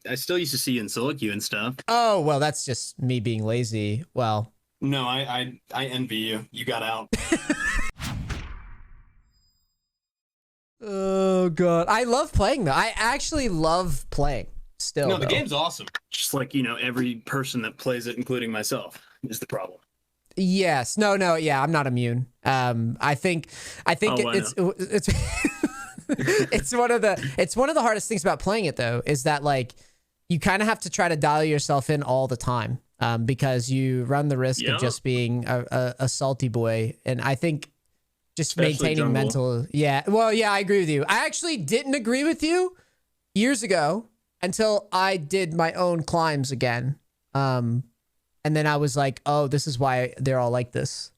I still used to see you in SoloQ and stuff. Oh, well, that's just me being lazy. Well, no, I envy you. You got out. Oh god, I love playing though. I actually love playing still. No, the game's awesome. Just like, every person that plays it, including myself, is the problem. Yes. No, yeah, I'm not immune. I think it's it's one of the hardest things about playing it though, is that like you kind of have to try to dial yourself in all the time, because you run the risk of just being a salty boy. And I think just especially maintaining jungle. Mental. Yeah. Well, yeah, I agree with you. I actually didn't agree with you years ago until I did my own climbs again. And then I was like, oh, this is why they're all like this.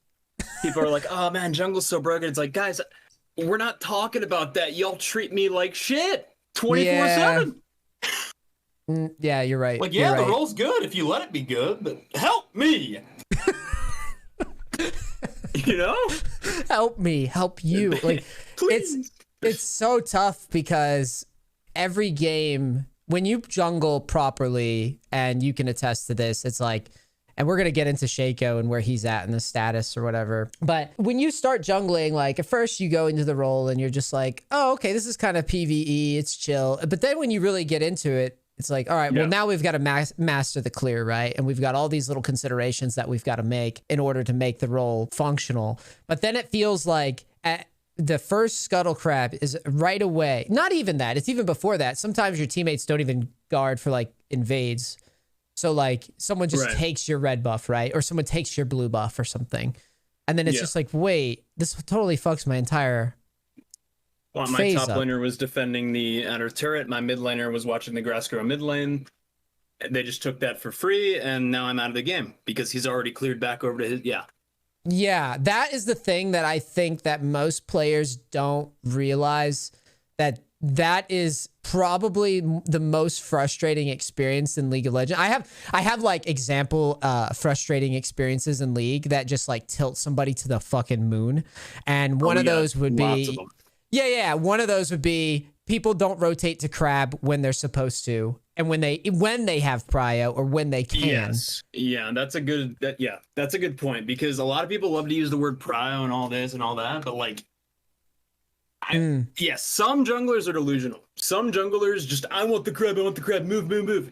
People are like, oh man, jungle's so broken. It's like, guys, we're not talking about that. Y'all treat me like shit 24/7. Yeah, you're right. Like, yeah, the role's good if you let it be good, but help me. Help me, help you. Like, it's so tough because every game, when you jungle properly, and you can attest to this, it's like, and we're going to get into Shaco and where he's at in the status or whatever. But when you start jungling, like at first you go into the role and you're just like, oh, okay, this is kind of PvE. It's chill. But then when you really get into it, it's like, all right, well, now we've got to master the clear, right? And we've got all these little considerations that we've got to make in order to make the role functional. But then it feels like the first scuttle crab is right away. Not even that. It's even before that. Sometimes your teammates don't even guard for like invades. So like someone just takes your red buff, right? Or someone takes your blue buff or something. And then it's just like, wait, this totally fucks my entire my top laner was defending the outer turret. My mid laner was watching the grass grow mid lane. They just took that for free, and now I'm out of the game because he's already cleared back over to his... Yeah, that is the thing that I think that most players don't realize, that is probably the most frustrating experience in League of Legends. I have like example frustrating experiences in League that just like tilt somebody to the fucking moon. And one of those would be... Yeah. One of those would be people don't rotate to crab when they're supposed to, and when they have prio or when they can. Yes. Yeah, that's a good point, because a lot of people love to use the word prio and all this and all that, but like some junglers are delusional. Some junglers just, I want the crab, move.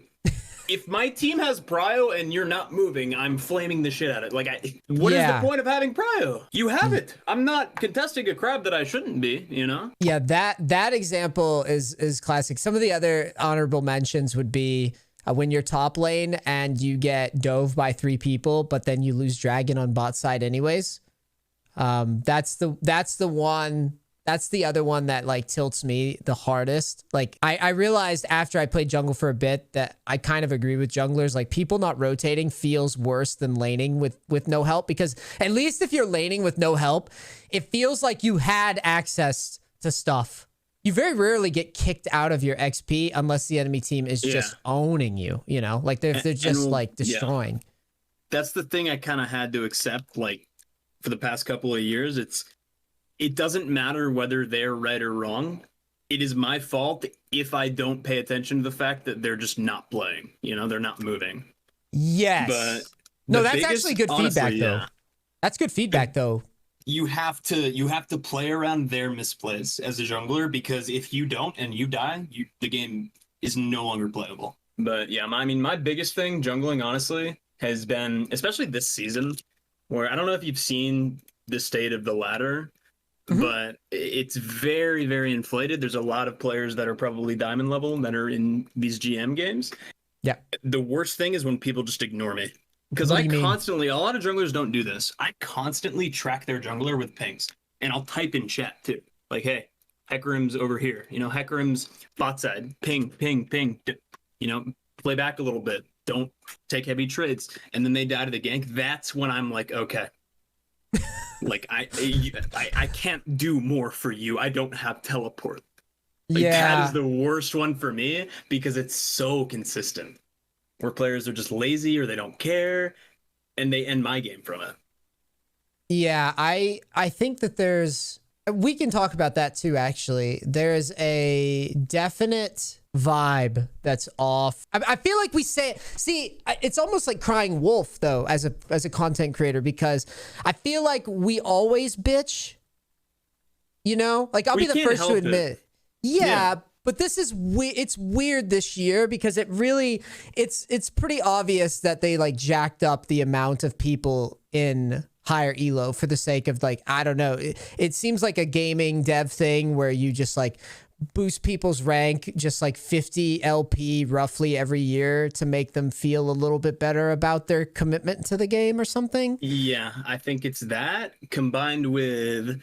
If my team has prio and you're not moving, I'm flaming the shit out of it. Like, what is the point of having prio? You have it. I'm not contesting a crab that I shouldn't be, Yeah, that example is classic. Some of the other honorable mentions would be when you're top lane and you get dove by 3 people, but then you lose dragon on bot side anyways. That's the one. That's the other one that like tilts me the hardest. Like I realized after I played jungle for a bit that I kind of agree with junglers. Like people not rotating feels worse than laning with no help, because at least if you're laning with no help, it feels like you had access to stuff. You very rarely get kicked out of your XP unless the enemy team is just owning you, like they're just like destroying. That's the thing I kind of had to accept, like for the past couple of years. It doesn't matter whether they're right or wrong. It is my fault if I don't pay attention to the fact that they're just not playing. They're not moving. Yes. But no, that's actually good feedback, though. That's good feedback, though. You have to play around their misplays as a jungler, because if you don't and you die, the game is no longer playable. But yeah, my biggest thing jungling, honestly, has been, especially this season, where I don't know if you've seen the state of the ladder. But it's very, very inflated. There's a lot of players that are probably diamond level that are in these GM games. Yeah. The worst thing is when people just ignore me. Because a lot of junglers don't do this. I constantly track their jungler with pings. And I'll type in chat too. Like, hey, Hecarim's over here. Hecarim's bot side. Ping. Play back a little bit. Don't take heavy trades. And then they die to the gank. That's when I'm like, okay. Like I can't do more for you. I don't have teleport. That is the worst one for me, because it's so consistent. Where players are just lazy or they don't care, and they end my game from it. Yeah, I think that we can talk about that too, actually. There's a definite vibe that's off. I feel like we say, it's almost like crying wolf though, as a content creator, because I feel like we always bitch, you know, like I'll be the first to admit, yeah, but this is it's weird this year because it's pretty obvious that they like jacked up the amount of people in higher elo for the sake of like, I don't know. It seems like a gaming dev thing where you just like boost people's rank just like 50 LP roughly every year to make them feel a little bit better about their commitment to the game or something. Yeah, I think it's that combined with,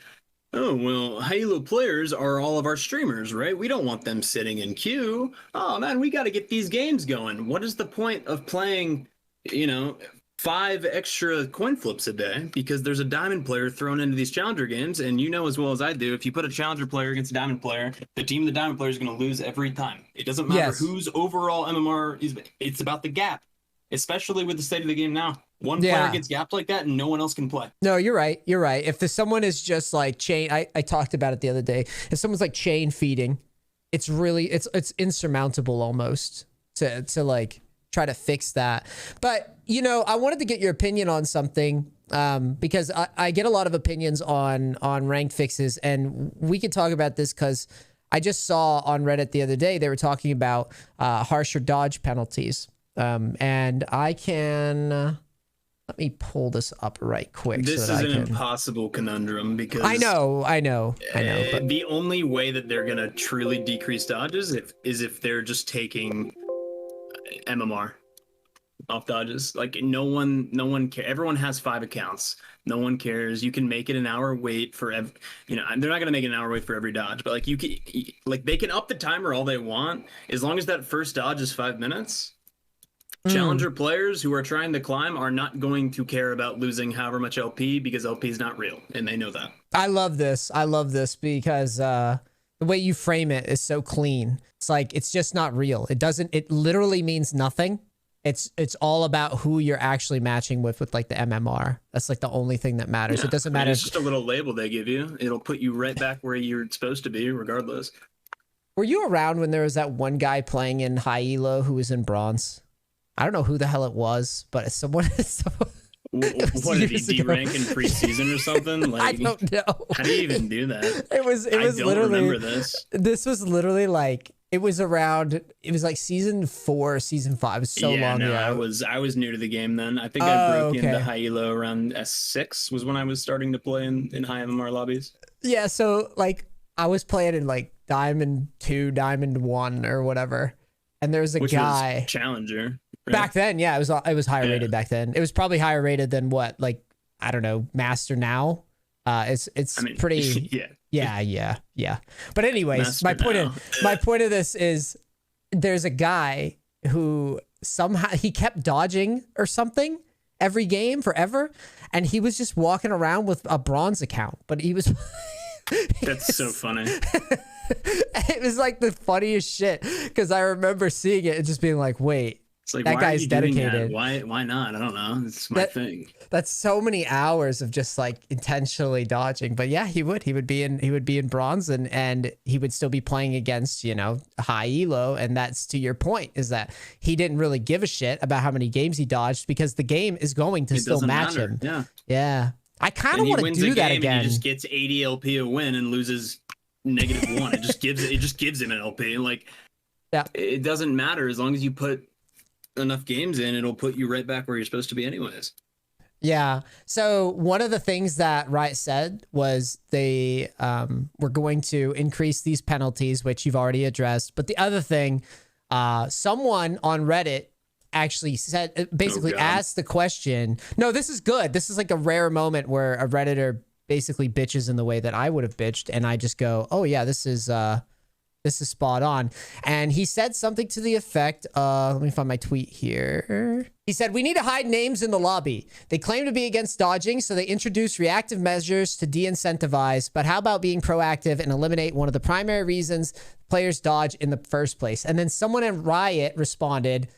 oh, well, Halo players are all of our streamers, right? We don't want them sitting in queue. Oh, man, we got to get these games going. What is the point of playing, 5 extra coin flips a day because there's a diamond player thrown into these challenger games? And you know as well as I do, if you put a challenger player against a diamond player, the team of the diamond player is going to lose every time. It doesn't matter whose overall MMR is. It's about the gap, especially with the state of the game now. One player gets gapped like that and no one else can play. No, you're right. You're right. If someone is just like chain, I talked about it the other day. If someone's like chain feeding, it's really, it's insurmountable almost to like try to fix that. But, I wanted to get your opinion on something because I get a lot of opinions on ranked fixes, and we could talk about this because I just saw on Reddit the other day, they were talking about harsher dodge penalties. And I can... let me pull this up right quick. This is an impossible conundrum because I know. But the only way that they're gonna truly decrease dodges is if they're just taking MMR off dodges. Like no one cares. Everyone has 5 accounts. No one cares. You can make it an hour wait for they're not gonna make it an hour wait for every dodge, but like you can, like they can up the timer all they want as long as that first dodge is 5 minutes. Challenger players who are trying to climb are not going to care about losing however much LP because LP is not real, and they know that. I love this because the way you frame it is so clean. It's like, it's just not real. It literally means nothing. It's all about who you're actually matching with like the MMR. That's like the only thing that matters. Yeah, it doesn't matter. It's just a little label they give you. It'll put you right back where you're supposed to be regardless. Were you around when there was that one guy playing in high elo who was in bronze? I don't know who the hell it was, but someone what did he D-rank in preseason or something? Like, I don't know. How do you even do that? It was I don't literally, remember this. This was literally like, it was like season 4, season 5. It was so long ago. I was new to the game then. I think I broke into high elo around S6 was when I was starting to play in high MMR lobbies. Yeah, so like I was playing in like Diamond 2, Diamond 1 or whatever. And there was a guy. Was Challenger. Right? Back then, yeah, it was higher rated back then. It was probably higher rated than what, like, I don't know, Master now. It's pretty. Yeah. But anyways, my point of this is there's a guy who somehow he kept dodging or something every game forever, and he was just walking around with a bronze account, but he was. That's so funny. It was like the funniest shit because I remember seeing it and just being like, wait. It's like, that guy's dedicated. Why not? I don't know. It's my thing. That's so many hours of just like intentionally dodging. But yeah, he would be in bronze and he would still be playing against, high elo. And that's to your point, is that he didn't really give a shit about how many games he dodged because the game is going to still match him. Yeah. Yeah. I kind of want to do that again. And he just gets 80 LP a win and loses -1. It just gives him an LP. Like, yeah, it doesn't matter as long as you put enough games in, it'll put you right back where you're supposed to be anyways. Yeah. So one of the things that Riot said was they were going to increase these penalties, which you've already addressed. But the other thing, someone on Reddit actually said, basically asked the question. No, this is good. This is like a rare moment where a Redditor basically bitches in the way that I would have bitched. And I just go, oh yeah, this is spot on. And he said something to the effect, let me find my tweet here. He said, we need to hide names in the lobby. They claim to be against dodging, so they introduce reactive measures to de-incentivize. But how about being proactive and eliminate one of the primary reasons players dodge in the first place? And then someone in Riot responded,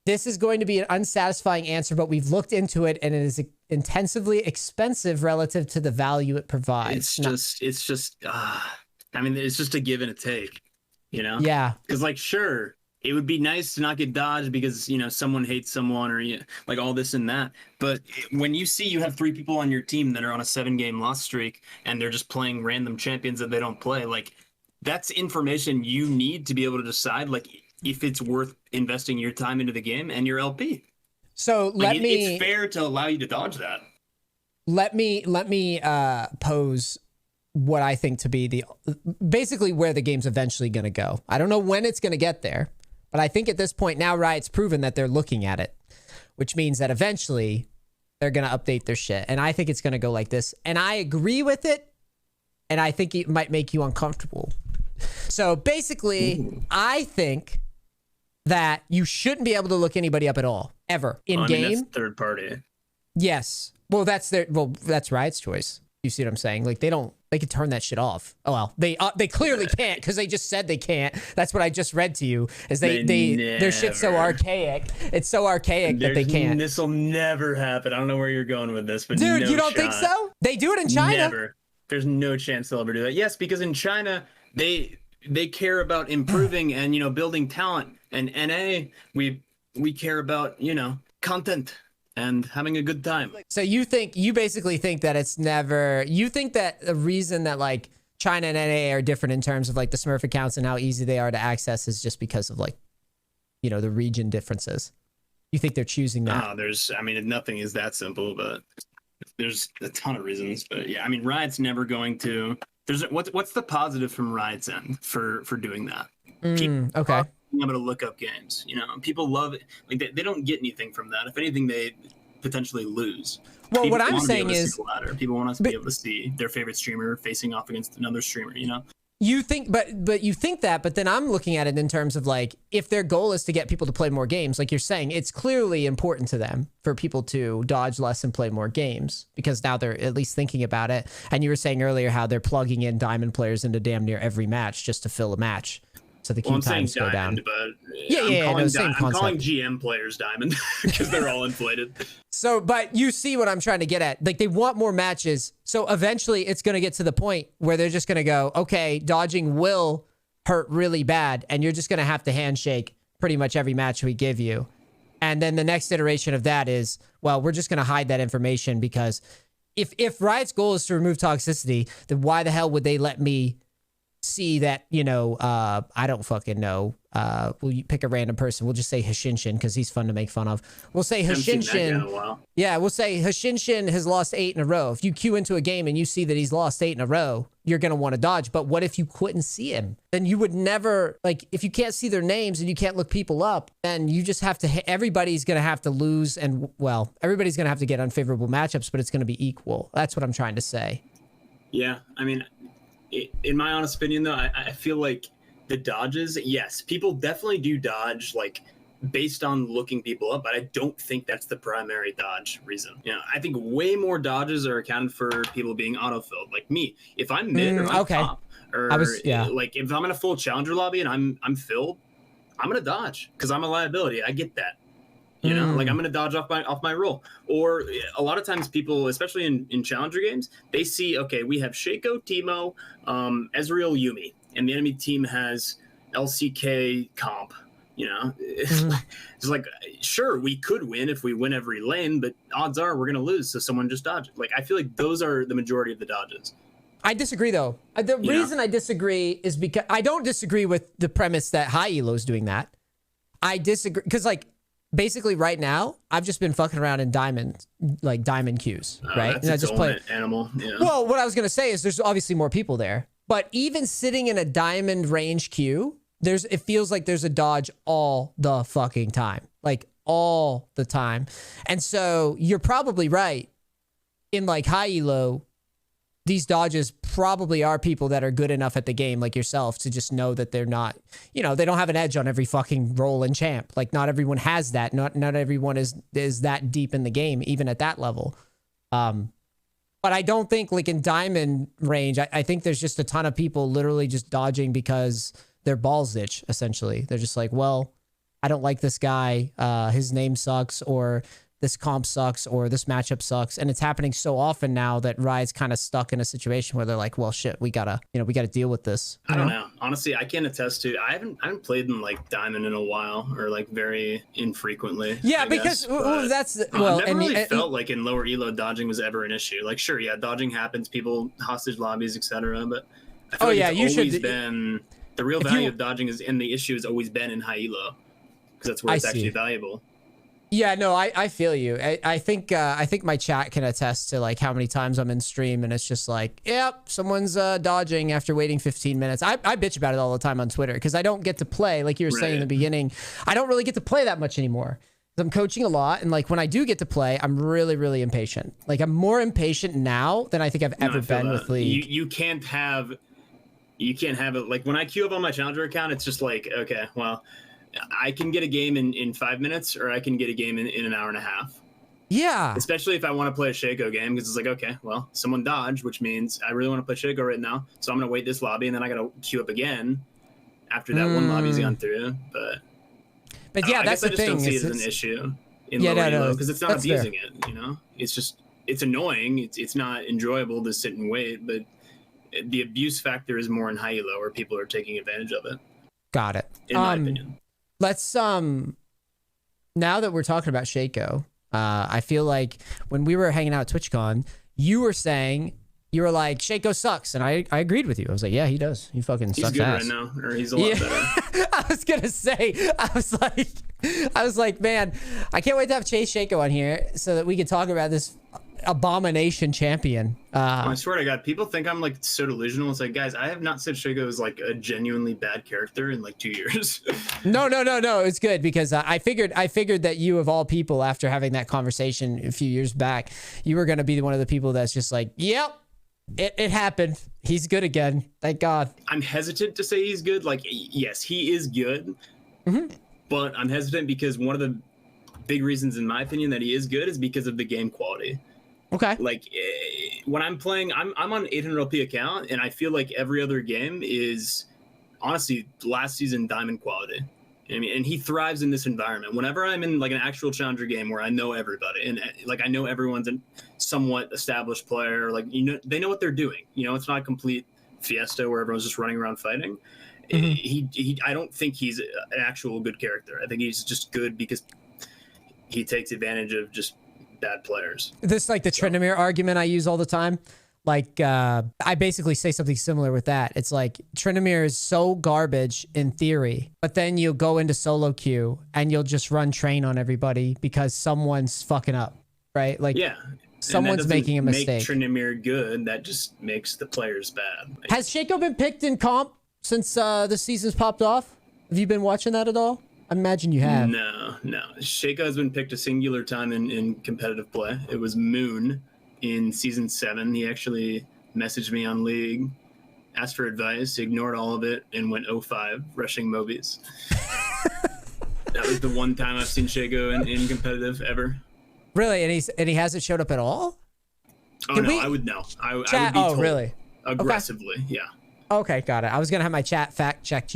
this is going to be an unsatisfying answer, but we've looked into it and it is intensively expensive relative to the value it provides. It's just a give and a take. you know? Yeah. Because, like, sure, it would be nice to not get dodged because, you know, someone hates someone or, like, all this and that. But when you see you have 3 people on your team that are on a 7-game loss streak and they're just playing random champions that they don't play, like, that's information you need to be able to decide, like, if it's worth investing your time into the game and your LP. So it's fair to allow you to dodge that. Let me pose what I think to be basically where the game's eventually going to go. I don't know when it's going to get there, but I think at this point now Riot's proven that they're looking at it, which means that eventually they're going to update their shit. And I think it's going to go like this. And I agree with it. And I think it might make you uncomfortable. So basically, I think that you shouldn't be able to look anybody up at all, ever, in game. That's third party. Yes. Well, that's Riot's choice. You see what I'm saying? Like, they could turn that shit off. Oh, well, they clearly can't because they just said they can't. That's what I just read to you, is their shit's so archaic. It's so archaic that they can't. This will never happen. I don't know where you're going with this, but dude, no you don't think so? They do it in China. Never. There's no chance they'll ever do that. Yes, because in China, they care about improving and, you know, building talent. And NA, we care about, you know, content and having a good time. So you basically think that you think that the reason that like China and NA are different in terms of like the Smurf accounts and how easy they are to access is just because of like, you know, the region differences. You think they're choosing that? Nothing is that simple, but there's a ton of reasons. But yeah, I mean, Riot's never going to. What's the positive from Riot's end for doing that? Okay. Being able to look up games, you know, people love it. Like they don't get anything from that. If anything, they potentially lose. Well, people what I'm saying is, people want us to be able to see their favorite streamer facing off against another streamer. You know, you think, but you think that, but then I'm looking at it in terms of like, if their goal is to get people to play more games, like you're saying, it's clearly important to them for people to dodge less and play more games because now they're at least thinking about it. And you were saying earlier how they're plugging in diamond players into damn near every match just to fill a match. So the queue times go down. But same concept. I'm calling GM players diamond because they're all inflated. So, but you see what I'm trying to get at. Like, they want more matches. So eventually it's going to get to the point where they're just going to go, okay, dodging will hurt really bad. And you're just going to have to handshake pretty much every match we give you. And then the next iteration of that is, well, we're just going to hide that information because if Riot's goal is to remove toxicity, then why the hell would they let me see that, you know, I don't fucking know. We'll pick a random person. We'll just say Hashinshin because he's fun to make fun of. We'll say Hashinshin. Yeah, we'll say Hashinshin has lost 8 in a row. If you queue into a game and you see that he's lost 8 in a row, you're going to want to dodge. But what if you couldn't see him? Then you would never, like, if you can't see their names and you can't look people up, then you just have to, everybody's going to have to lose. And, well, everybody's going to have to get unfavorable matchups, but it's going to be equal. That's what I'm trying to say. Yeah, I mean, in my honest opinion, though, I feel like the dodges, yes, people definitely do dodge, like, based on looking people up, but I don't think that's the primary dodge reason. You know, I think way more dodges are accounted for people being auto-filled. Like me, if I'm mid or I'm top, or like if I'm in a full challenger lobby and I'm filled, I'm gonna dodge because I'm a liability. I get that. You know, like I'm going to dodge off my roll. Or a lot of times people, especially in challenger games, they see, okay, we have Shaco, Teemo, Ezreal, Yumi, and the enemy team has LCK comp. You know, it's like, sure, we could win if we win every lane, but odds are we're going to lose. So someone just dodge it. Like, I feel like those are the majority of the dodges. I disagree, though. The reason I disagree is because I don't disagree with the premise that high elo is doing that. I disagree because, like, basically right now, I've just been fucking around in diamond queues, right? That's and I just play animal. Yeah. Well, what I was gonna say is there's obviously more people there, but even sitting in a diamond range queue, it feels like there's a dodge all the fucking time, like all the time. And so you're probably right. In like high elo, these dodges probably are people that are good enough at the game, like yourself, to just know that they're not, you know, they don't have an edge on every fucking role in champ. Like, not everyone has that. Not everyone is that deep in the game, even at that level. But I don't think, like, in diamond range, I think there's just a ton of people literally just dodging because their balls itch, essentially. They're just like, well, I don't like this guy. His name sucks, or this comp sucks or this matchup sucks. And it's happening so often now that Riot's kind of stuck in a situation where they're like, well, shit, we gotta deal with this. I don't know. Honestly, I can't attest to, I haven't played in like Diamond in a while, or like very infrequently. Yeah, because that's, well, I never really felt like in lower elo dodging was ever an issue. Like, sure, yeah, dodging happens, people hostage lobbies, etc. But I feel like it's always been, the real value of dodging is, and the issue has always been in high elo, because that's where it's actually valuable. Yeah, no, I feel you. I think my chat can attest to like how many times I'm in stream and it's just like, yep, someone's dodging after waiting 15 minutes. I bitch about it all the time on Twitter because I don't get to play, like you were saying in the beginning. I don't really get to play that much anymore. I'm coaching a lot, and like when I do get to play, I'm really, really impatient. Like I'm more impatient now than I think I've ever been with League. You can't have it. Like when I queue up on my Challenger account, it's just like, okay, well, I can get a game in 5 minutes, or I can get a game in an hour and a half. Yeah. Especially if I want to play a Shaco game, because it's like, okay, well, someone dodged, which means I really want to play Shaco right now. So I'm going to wait this lobby, and then I got to queue up again after that one lobby's gone through. But yeah, that's the thing. I don't see it as an issue in lower elo, because it's not abusing it, you know? It's just, it's annoying. It's not enjoyable to sit and wait, but the abuse factor is more in high elo, where people are taking advantage of it. Got it. In my opinion. Let's now that we're talking about Shaco, I feel like when we were hanging out at TwitchCon, you were like, Shaco sucks, and I agreed with you. I was like, yeah, he does. He fucking sucks ass. He's good right now, or he's a lot better. I was gonna say, I was like, man, I can't wait to have Chase Shaco on here so that we can talk about this abomination champion. I swear to God, people think I'm like so delusional. It's like, guys, I have not said Shaco is like a genuinely bad character in like 2 years. No. It's good because I figured that you, of all people, after having that conversation a few years back, you were gonna be one of the people that's just like, yep. It happened. He's good again. Thank God. I'm hesitant to say he's good. Like, yes, he is good. But I'm hesitant because one of the big reasons, in my opinion, that he is good is because of the game quality. Okay. Like, when I'm playing, I'm on 800 LP account, and I feel like every other game is, honestly, last season Diamond quality. I mean, and he thrives in this environment. Whenever I'm in like an actual Challenger game where I know everybody, and like I know everyone's a somewhat established player, like, you know, they know what they're doing. You know, it's not a complete fiesta where everyone's just running around fighting. I don't think he's an actual good character. I think he's just good because he takes advantage of just bad players. This like the Tryndamere argument I use all the time. Like, I basically say something similar with that. It's like Tryndamere is so garbage in theory, but then you'll go into solo queue and you'll just run train on everybody because someone's fucking up, right? Like, yeah, someone's making a mistake. Make Tryndamere good. That just makes the players bad. Has Shaco been picked in comp since the season's popped off? Have you been watching that at all? I imagine you have. No. Shaco has been picked a singular time in competitive play. It was Moon. In season 7, he actually messaged me on League, asked for advice, ignored all of it, and went 0-5 rushing Mobies. That was the one time I've seen Shaco in competitive ever. Really? And he hasn't showed up at all? Oh, no, I would know. I would be told really? Aggressively, okay. Yeah. Okay, got it. I was gonna have my chat fact check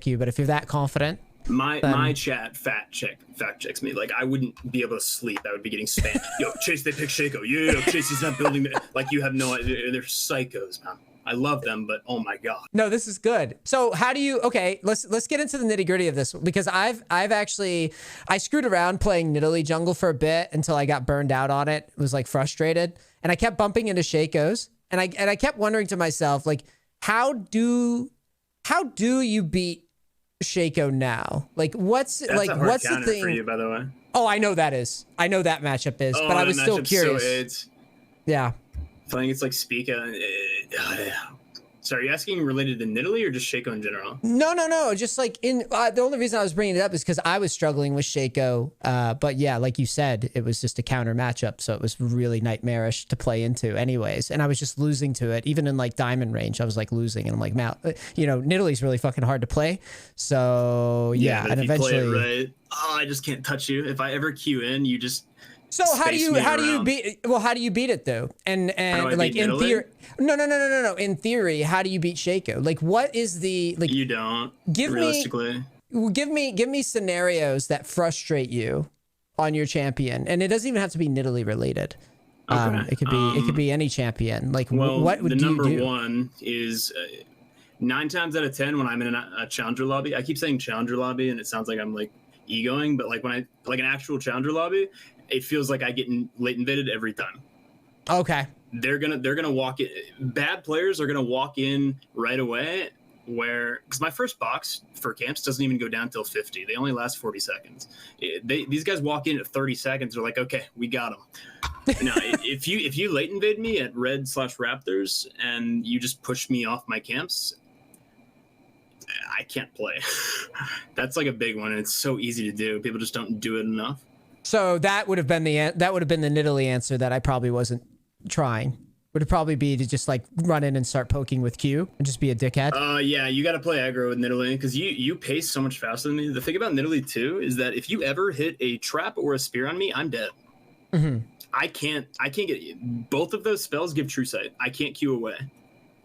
you, but if you're that confident, my chat fact checks me. Like, I wouldn't be able to sleep. I would be getting spanked. Yo, Chase, they pick Shaco. Yo, Chase, he's not building the, like, you have no idea. They're psychos, man. I love them, but oh my God. No, this is good. So how do you, okay, let's get into the nitty gritty of this, because I screwed around playing Nidalee jungle for a bit until I got burned out on it. Was like frustrated, and I kept bumping into Shacos, and I kept wondering to myself, like, how do you beat Shaco now? Like, what's the thing for you, by the way? Oh, I know that matchup is, but I was still curious. Yeah. I think it's like Speak. So are you asking related to Nidalee or just Shaco in general? No. Just like the only reason I was bringing it up is because I was struggling with Shaco. But yeah, like you said, it was just a counter matchup. So it was really nightmarish to play into anyways. And I was just losing to it. Even in like diamond range, I was like losing. And I'm like, Nidalee's really fucking hard to play. So yeah. And eventually, play it right. Oh, I just can't touch you. If I ever queue in, you just. So how do you beat it though? And like in theory, no. In theory, how do you beat Shaco? Like, what is the like? You don't. Realistically. Give me scenarios that frustrate you on your champion, and it doesn't even have to be Nidalee related. Okay. It could be any champion. Like, well, what would the you number do? one is 9 times out of 10 when I'm in a challenger lobby. I keep saying challenger lobby, and it sounds like I'm like egoing, but like when I like an actual challenger lobby, it feels like I get late invaded every time. Okay. They're gonna walk in. Bad players are gonna walk in right away. Because my first box for camps doesn't even go down till 50. They only last 40 seconds. These guys walk in at 30 seconds. They're like, okay, we got them. No, if you late invade me at red/raptors and you just push me off my camps, I can't play. That's like a big one, and it's so easy to do. People just don't do it enough. So that would have been the Nidalee answer that I probably wasn't trying. Would it probably be to just like run in and start poking with Q and just be a dickhead? Yeah, you got to play aggro with Nidalee because you pace so much faster than me. The thing about Nidalee too is that if you ever hit a trap or a spear on me, I'm dead. Mm-hmm. I can't get both of those spells give true sight. I can't Q away.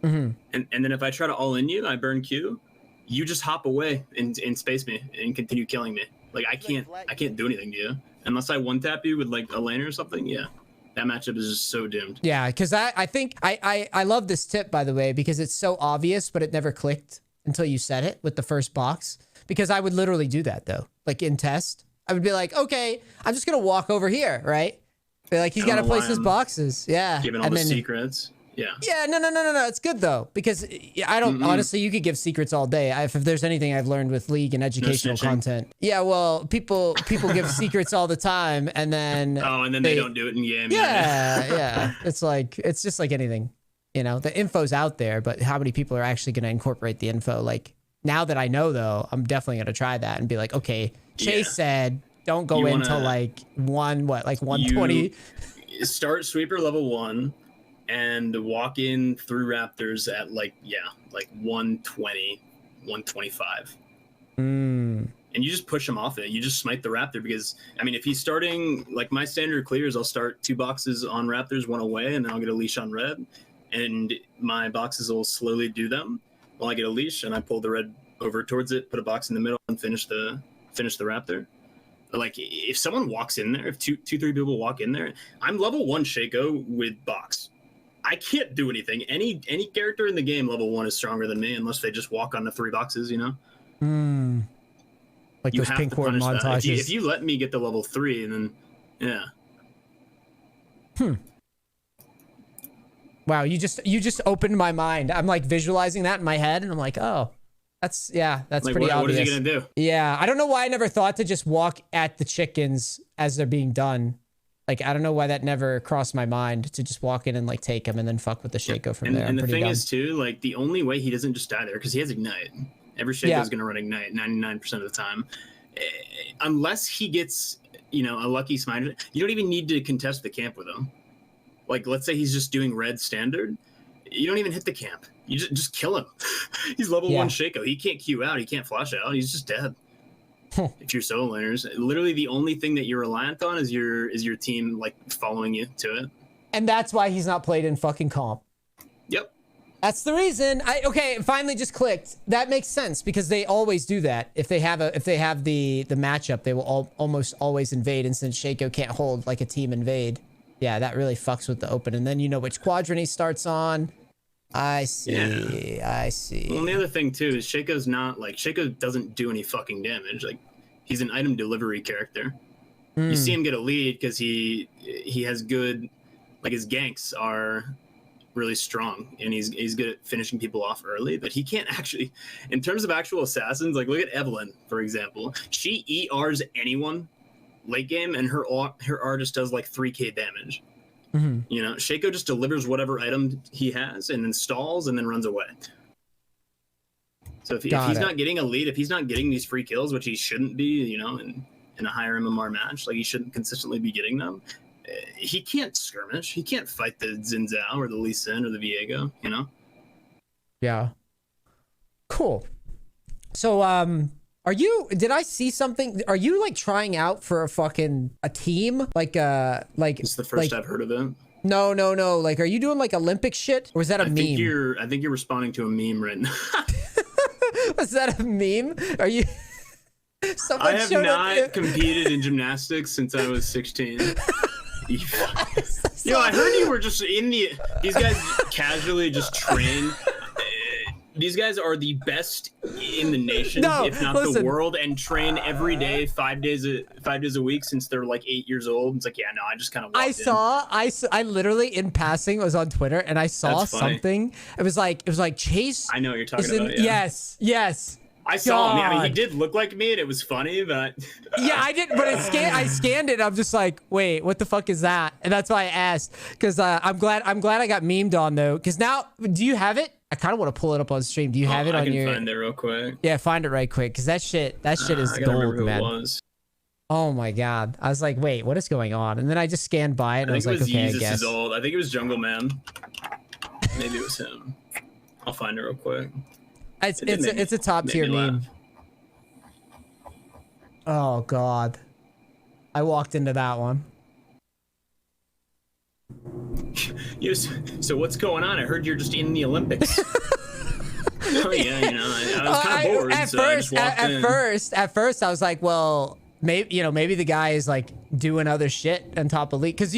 Mm-hmm. And then if I try to all in you, I burn Q. You just hop away and space me and continue killing me. Like I can't do anything to you unless I one tap you with like a lane or something. Yeah. That matchup is just so doomed. Yeah, because I think I love this tip, by the way, because it's so obvious, but it never clicked until you said it with the first box. Because I would literally do that, though. Like, in test, I would be like, okay, I'm just going to walk over here, right? Be like, he's got to place his boxes. Yeah. Giving all the secrets. Yeah. Yeah, no. It's good, though, because I don't, honestly, you could give secrets all day. If there's anything I've learned with League and educational content. Yeah, well, people give secrets all the time, and then... Oh, and then they don't do it in game. Yeah. It's just like anything. You know, the info's out there, but how many people are actually going to incorporate the info? Like, now that I know, though, I'm definitely going to try that and be like, okay, Chase said, don't go into, like, 120? Start sweeper level 1. And walk in through Raptors at like 120, 125. And you just push him off it. You just smite the Raptor because, I mean, if he's starting, like my standard clears, I'll start 2 boxes on Raptors, 1 away, and then I'll get a leash on red. And my boxes will slowly do them while I get a leash, and I pull the red over towards it, put a box in the middle, and finish the Raptor. Like, if someone walks in there, if 2-3 people walk in there, I'm level 1 Shaco with box. I can't do anything. Any character in the game level 1 is stronger than me unless they just walk onto 3 boxes, you know? Like you those pink ward montages. If you let me get to level 3, and then Wow, you just opened my mind. I'm like visualizing that in my head, and I'm like, oh, that's like, pretty obvious. What is he gonna do? Yeah, I don't know why I never thought to just walk at the chickens as they're being done. Like, I don't know why that never crossed my mind to just walk in and like take him and then fuck with the Shaco from there. And the thing is too, like the only way he doesn't just die there, because he has Ignite. Every Shaco is going to run Ignite 99% of the time. Unless he gets, a lucky smite, you don't even need to contest the camp with him. Like, let's say he's just doing red standard. You don't even hit the camp. You just kill him. He's level 1 Shaco. He can't Q out. He can't flash out. He's just dead. If you're solo laners, literally the only thing that you're reliant on is your team like following you to it. And that's why he's not played in fucking comp. Yep. That's the reason. Okay, it finally just clicked. That makes sense because they always do that. If they have the matchup, they will almost always invade, and since Shaco can't hold like a team invade, yeah, that really fucks with the open. And then you know which quadrant he starts on. I see. Yeah. I see. Well, and the other thing too is Shaco doesn't do any fucking damage. Like, he's an item delivery character. You see him get a lead because he has good, like, his ganks are really strong, and he's good at finishing people off early. But he can't actually, in terms of actual assassins, like look at Evelyn for example. She ERs anyone late game, and her R just does like 3k damage. Shaco just delivers whatever item he has and then stalls and then runs away. So if he's not getting a lead, if he's not getting these free kills, which he shouldn't be, in a higher MMR match, like he shouldn't consistently be getting them, he can't skirmish. He can't fight the Xin Zhao or the Lee Sin or the Viego, Yeah. Cool. So, did I see something? Are you like trying out for a team? Like, it's the first I've heard of it. No. Like, are you doing like Olympic shit? Or is that a meme? I think you're responding to a meme right now. Was that a meme? Are you? I have not competed in gymnastics since I was 16. Yo, I heard you were just in the. These guys casually just train. These guys are the best in the nation, if not the world, and train every day, 5 days a week since they're like 8 years old. It's like, yeah, no, I just kind of. I literally in passing was on Twitter and I saw something. It was like Chase. I know what you're talking about. Yeah. Yes. I saw him. I mean, he did look like me, and it was funny, but yeah, I did. But I scanned it. I'm just like, wait, what the fuck is that? And that's why I asked, because I'm glad I got memed on though. Because now, do you have it? I kind of want to pull it up on stream. Do you have it on your? I can find it real quick. Yeah, find it right quick, because that shit is gold, man. Oh my god, I was like, wait, what is going on? And then I just scanned by it, and I was like, okay, I guess. Old. I think it was Jungle Man. Maybe it was him. I'll find it real quick. It's a top tier meme. Oh god, I walked into that one. Yes. So what's going on? I heard you're just in the Olympics. Oh yeah, I was kind of bored. At first, I was like, well, maybe the guy is like doing other shit on top of league, because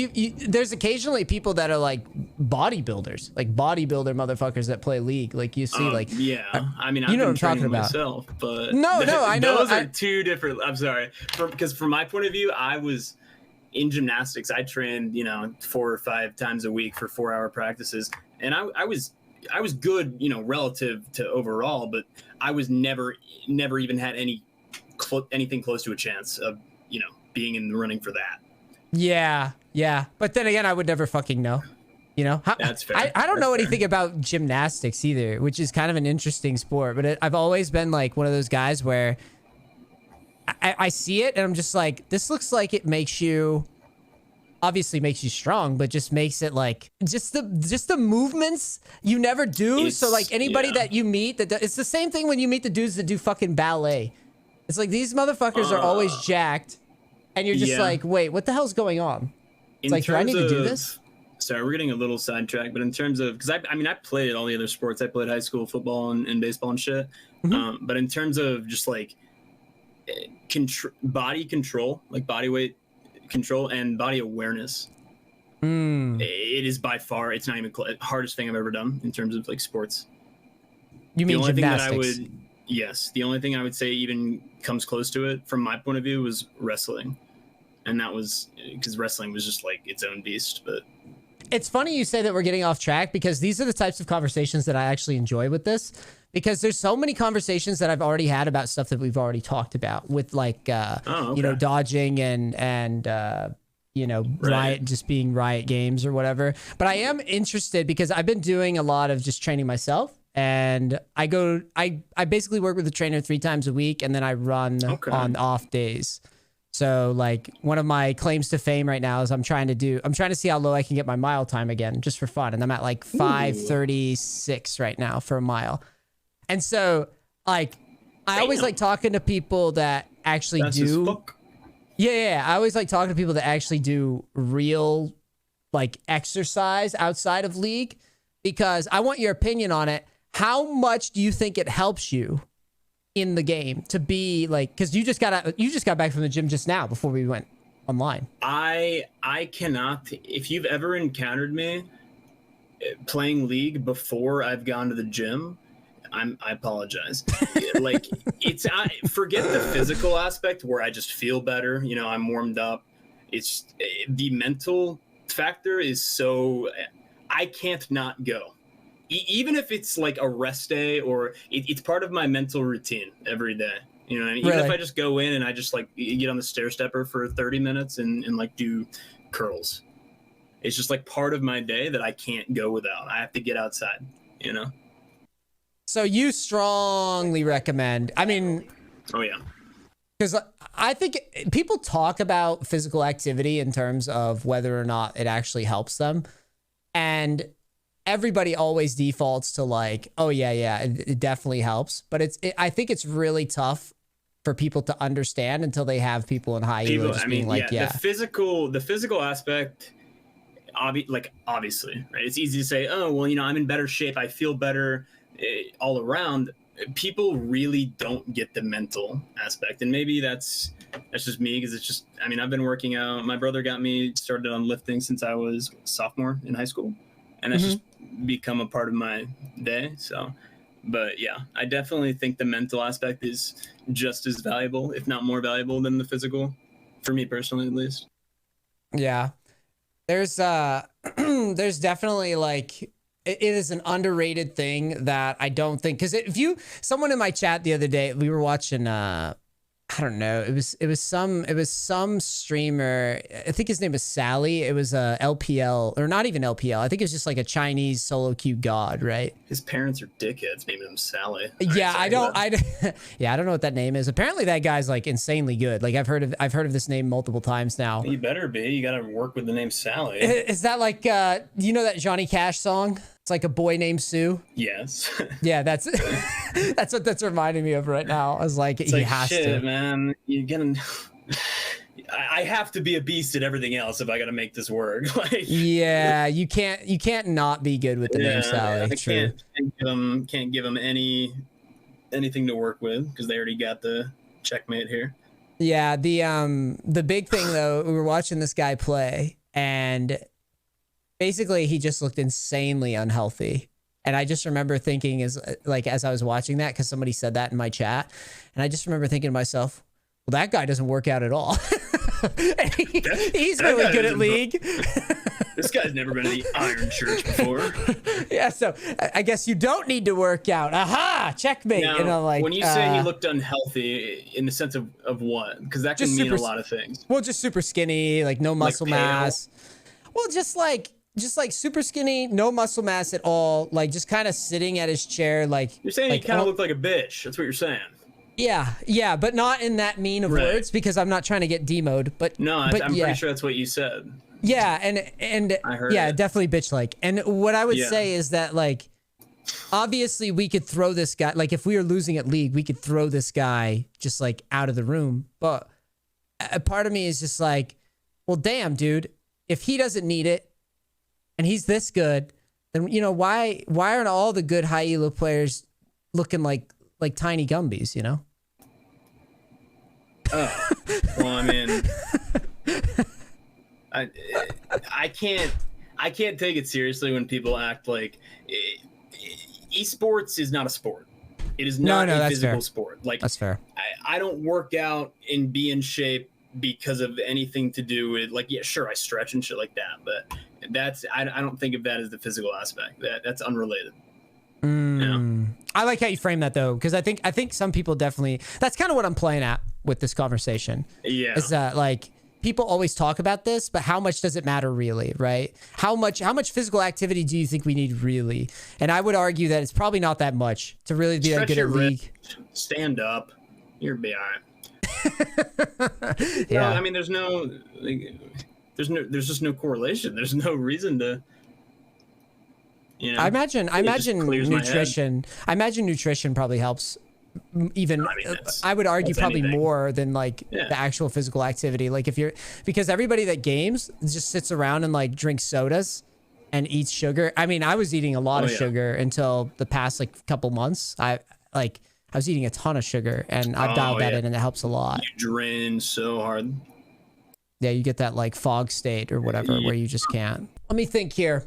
there's occasionally people that are like bodybuilders, like bodybuilder motherfuckers that play league, like you see, like I mean, I've been training myself, but I know those are two different. I'm sorry, because from my point of view, I was in gymnastics. I trained 4 or 5 times a week for 4-hour practices, and I was good, relative to overall, but I was never even had anything close to a chance of being in the running for that. Yeah, but then again, I would never fucking know. That's fair. I don't know anything about gymnastics either, which is kind of an interesting sport, but I've always been like one of those guys where I see it and I'm just like, this looks like it obviously makes you strong, but just makes it like just the movements you never do. So like anybody that you meet it's the same thing when you meet the dudes that do fucking ballet. It's like these motherfuckers are always jacked, and you're just like, wait, what the hell's going on? It's like, do I need to do this? Sorry, we're getting a little sidetracked, but in terms of, because I played all the other sports. I played high school football and baseball and shit. Mm-hmm. But in terms of just like body control, like body weight control and body awareness, it is by far, it's not even hardest thing I've ever done in terms of like sports. You mean gymnastics? Yes, the only thing I would say even comes close to it from my point of view was wrestling, and that was because wrestling was just like its own beast. But it's funny you say that we're getting off track, because these are the types of conversations that I actually enjoy with this, because there's so many conversations that I've already had about stuff that we've already talked about with like dodging and riot, just being riot games or whatever. But I am interested because I've been doing a lot of just training myself. And I basically work with a trainer 3 times a week, and then I run on off days. So like one of my claims to fame right now is I'm trying to see how low I can get my mile time again, just for fun. And I'm at like 5:36 right now for a mile. And so like, I always like talking to people that actually do. Yeah. I always like talking to people that actually do real like exercise outside of league, because I want your opinion on it. How much do you think it helps you in the game to be like, because you just got back from the gym just now before we went online. I cannot, if you've ever encountered me playing League before I've gone to the gym, I apologize. Like forget the physical aspect where I just feel better. I'm warmed up. It's the mental factor is so, I can't not go. Even if it's like a rest day or it's part of my mental routine every day. You know what I mean? Really? Even if I just go in and I just like get on the stair stepper for 30 minutes and like do curls. It's just like part of my day that I can't go without. I have to get outside, So you strongly recommend, oh yeah. Because I think people talk about physical activity in terms of whether or not it actually helps them. And everybody always defaults to like, oh yeah, it definitely helps. But I think it's really tough for people to understand until they have people in high elo just being like, the physical aspect, obviously, right? It's easy to say, oh, well, I'm in better shape. I feel better all around. people really don't get the mental aspect, and maybe that's just me, because it's just, I mean, I've been working out. My brother got me started on lifting since I was a sophomore in high school, and that's just become a part of my day. So, but yeah, I definitely think the mental aspect is just as valuable, if not more valuable, than the physical, for me personally, at least. Yeah, there's definitely like, it is an underrated thing that I don't think, because someone in my chat the other day, we were watching I don't know, it was some streamer, I think his name was Sally. It was a LPL, or not even LPL, I think it was just like a Chinese solo queue god, right? His parents are dickheads naming him Sally. Yeah, I don't know what that name is. Apparently that guy's like insanely good. Like I've heard of this name multiple times now. You better be. You gotta work with the name Sally. Is that like you know that Johnny Cash song? It's like a boy named Sue. Yes. Yeah, that's what that's reminding me of right now. I was like, he has to. Man, you're gonna. I have to be a beast at everything else if I gotta make this work. Like, yeah, you can't not be good with the name Sally. I True. Can't give them anything to work with, because they already got the checkmate here. Yeah, the big thing though, we were watching this guy play, and basically he just looked insanely unhealthy. And I just remember thinking, as I was watching that, because somebody said that in my chat, and I just remember thinking to myself, well, that guy doesn't work out at all. He's really good at League. This guy's never been to the Iron Church before. Yeah, so I guess you don't need to work out. Aha, checkmate. Now, and I'm like, when you say he looked unhealthy, in the sense of what? Because that can mean a lot of things. Well, just super skinny, like no muscle mass. Well, just like super skinny, no muscle mass at all, like just kind of sitting at his chair, like you're saying he kind of looked like a bitch. That's what you're saying. Yeah, but not in that mean of words, because I'm not trying to get demoed. But no, I'm pretty sure that's what you said. Yeah, and I heard definitely bitch-like. And what I would say is that, like, obviously we could throw this guy, like if we were losing at League, we could throw this guy just like out of the room. But a part of me is just like, well, damn, dude, if he doesn't need it and he's this good, then, you know, why aren't all the good high elo players looking like tiny Gumbies, you know? Oh, well, I mean, I can't take it seriously when people act like esports is not a sport. It is not a physical sport. Like, that's fair. I don't work out and be in shape because of anything to do with, like, yeah, sure, I stretch and shit like that, but I don't think of that as the physical aspect. That's unrelated. Yeah. I like how you frame that though, because I think some people definitely, that's kind of what I'm playing at with this conversation. Yeah. Is that, like, people always talk about this, but how much does it matter really, right? How much physical activity do you think we need really? And I would argue that it's probably not that much to really be that good at League. Stand up, you're be all right. Yeah. No, I mean, there's just no correlation. There's no reason to. You know, I imagine nutrition. I imagine nutrition probably helps. Even I would argue probably more than like the actual physical activity. Like because everybody that games just sits around and like drinks sodas and eats sugar. I mean, I was eating a lot of sugar until the past like couple months. I was eating a ton of sugar, and I've dialed that in, and it helps a lot. You drain so hard. Yeah, you get that like fog state or whatever where you just can't. Let me think here.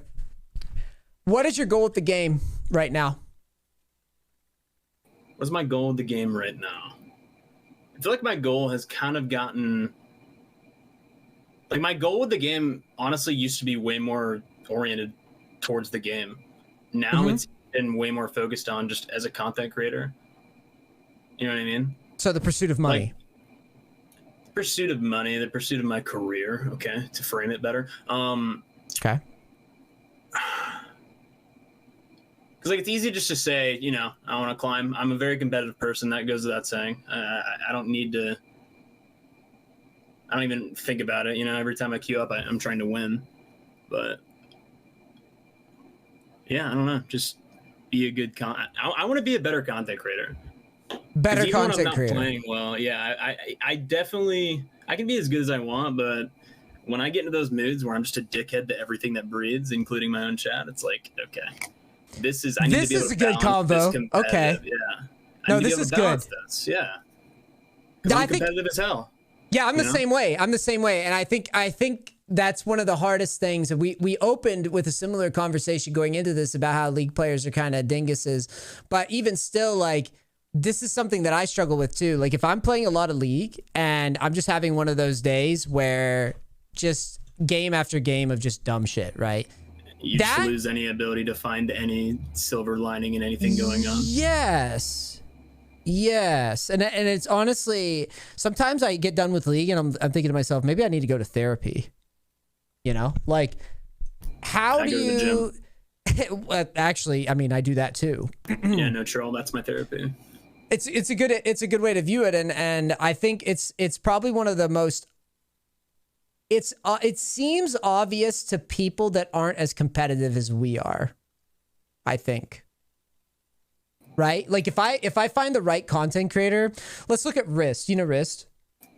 What is your goal with the game right now? What's my goal with the game right now? I feel like my goal has kind of gotten... Like, my goal with the game, honestly, used to be way more oriented towards the game. Now it's been way more focused on just as a content creator. You know what I mean? So the pursuit of money. Like, the pursuit of money, the pursuit of my career, okay, to frame it better. Okay. Because, like, it's easy just to say, you know, I want to climb. I'm a very competitive person. That goes without saying. I don't need to... I don't even think about it. You know, every time I queue up, I'm trying to win. But, yeah, I don't know. Just be a good... I want to be a better content creator. Better content when I'm not creator. Playing well, yeah, I definitely... I can be as good as I want, but when I get into those moods where I'm just a dickhead to everything that breathes, including my own chat, it's like, okay... This is a good combo. Okay. Yeah. No, this is good. This. Yeah. I I'm competitive as hell. Yeah, I'm the same way. I'm the same way. And I think that's one of the hardest things. We opened with a similar conversation going into this about how League players are kind of dinguses. But even still, like, this is something that I struggle with too. Like, if I'm playing a lot of League and I'm just having one of those days where just game after game of just dumb shit, right? You just lose any ability to find any silver lining in anything going on. Yes. And it's honestly, sometimes I get done with League and I'm thinking to myself, maybe I need to go to therapy. You know, like, how do you actually, I mean, I do that too. Yeah, no troll, that's my therapy. It's a good way to view it, and I think it's probably one of the most, it seems obvious to people that aren't as competitive as we are, I think. Right? Like, if I find the right content creator, let's look at Wrist. You know Wrist?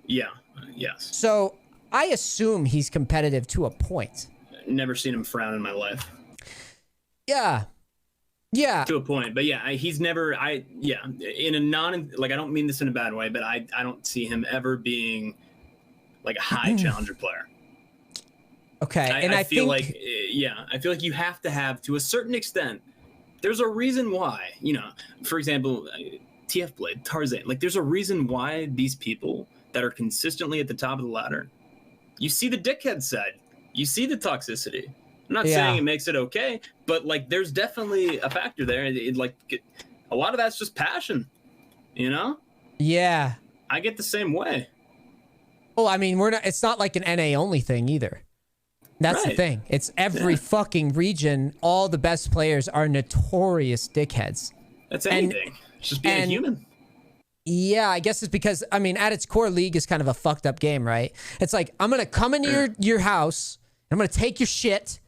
Yeah. Yes. So I assume he's competitive to a point. Never seen him frown in my life. Yeah. To a point, but yeah, he's never. In a I don't mean this in a bad way, but I don't see him ever being like a high challenger player. Okay, I feel like you have to have, to a certain extent. There's a reason why, for example, TF Blade, Tarzan. Like, there's a reason why these people that are consistently at the top of the ladder, you see the dickhead side, you see the toxicity. I'm not saying it makes it okay, but like, there's definitely a factor there. A lot of that's just passion, Yeah. I get the same way. Well, I mean, it's not like an NA only thing either. That's the thing. It's every fucking region. All the best players are notorious dickheads. That's anything. It's just being a human. Yeah, I guess it's because, I mean, at its core, League is kind of a fucked up game, right? It's like, I'm going to come into your house, I'm going to take your shit,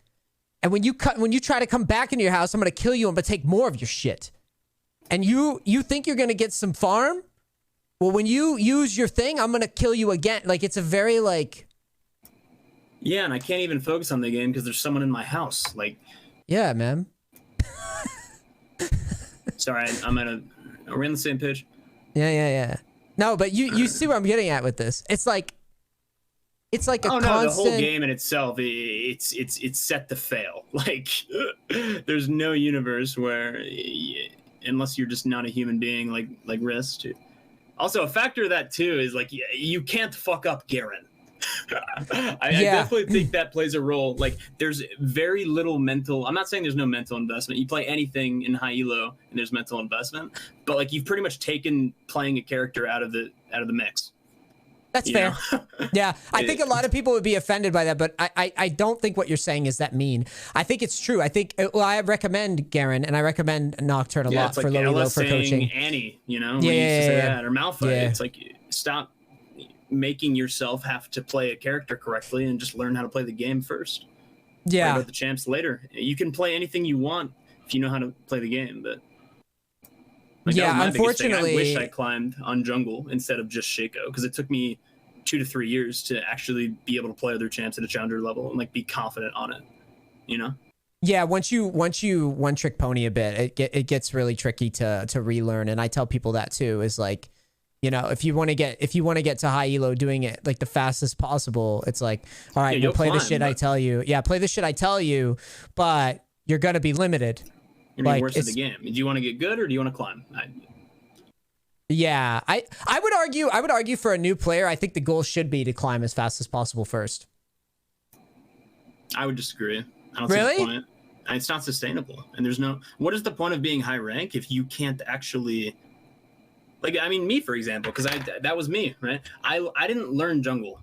and when you try to come back into your house, I'm going to kill you, I'm going to take more of your shit. And you think you're going to get some farm? Well, when you use your thing, I'm going to kill you again. Like, it's a very, like... Yeah, and I can't even focus on the game because there's someone in my house. Like... Yeah, man. Sorry, are we on the same page? Yeah. No, but you see what I'm getting at with this. It's like a constant... No, the whole game in itself, it's set to fail. Like, there's no universe where, unless you're just not a human being like Rist. Also, a factor of that too is like, you can't fuck up Garen. I definitely think that plays a role. Like, there's very little mental. I'm not saying there's no mental investment. You play anything in high elo and there's mental investment, but like, you've pretty much taken playing a character out of the mix. That's fair. Yeah, I think a lot of people would be offended by that, but I don't think what you're saying is that mean. I think it's true. I think, I recommend Garen and I recommend Nocturne a lot for low elo for coaching. Annie, when you used to say that, or Malphite. Yeah. It's like, stop making yourself have to play a character correctly and just learn how to play the game first. Yeah. Worry about the champs later. You can play anything you want if you know how to play the game, but like, unfortunately, I wish I climbed on jungle instead of just Shaco, because it took me 2 to 3 years to actually be able to play other champs at a challenger level and like be confident on it. Yeah, once you one trick pony a bit, it gets really tricky to relearn, and I tell people that too, is like, if you want to get to high elo doing it like the fastest possible, it's like, all right, you'll play the shit I tell you. Yeah, play the shit I tell you, but you're gonna be limited. You're gonna be worse at the game. Do you want to get good or do you want to climb? Yeah, I would argue for a new player, I think the goal should be to climb as fast as possible first. I would disagree. I don't really? see the point. It's not sustainable, and what is the point of being high rank if you can't actually? Like, I mean, me, for example, because that was me, right? I didn't learn jungle.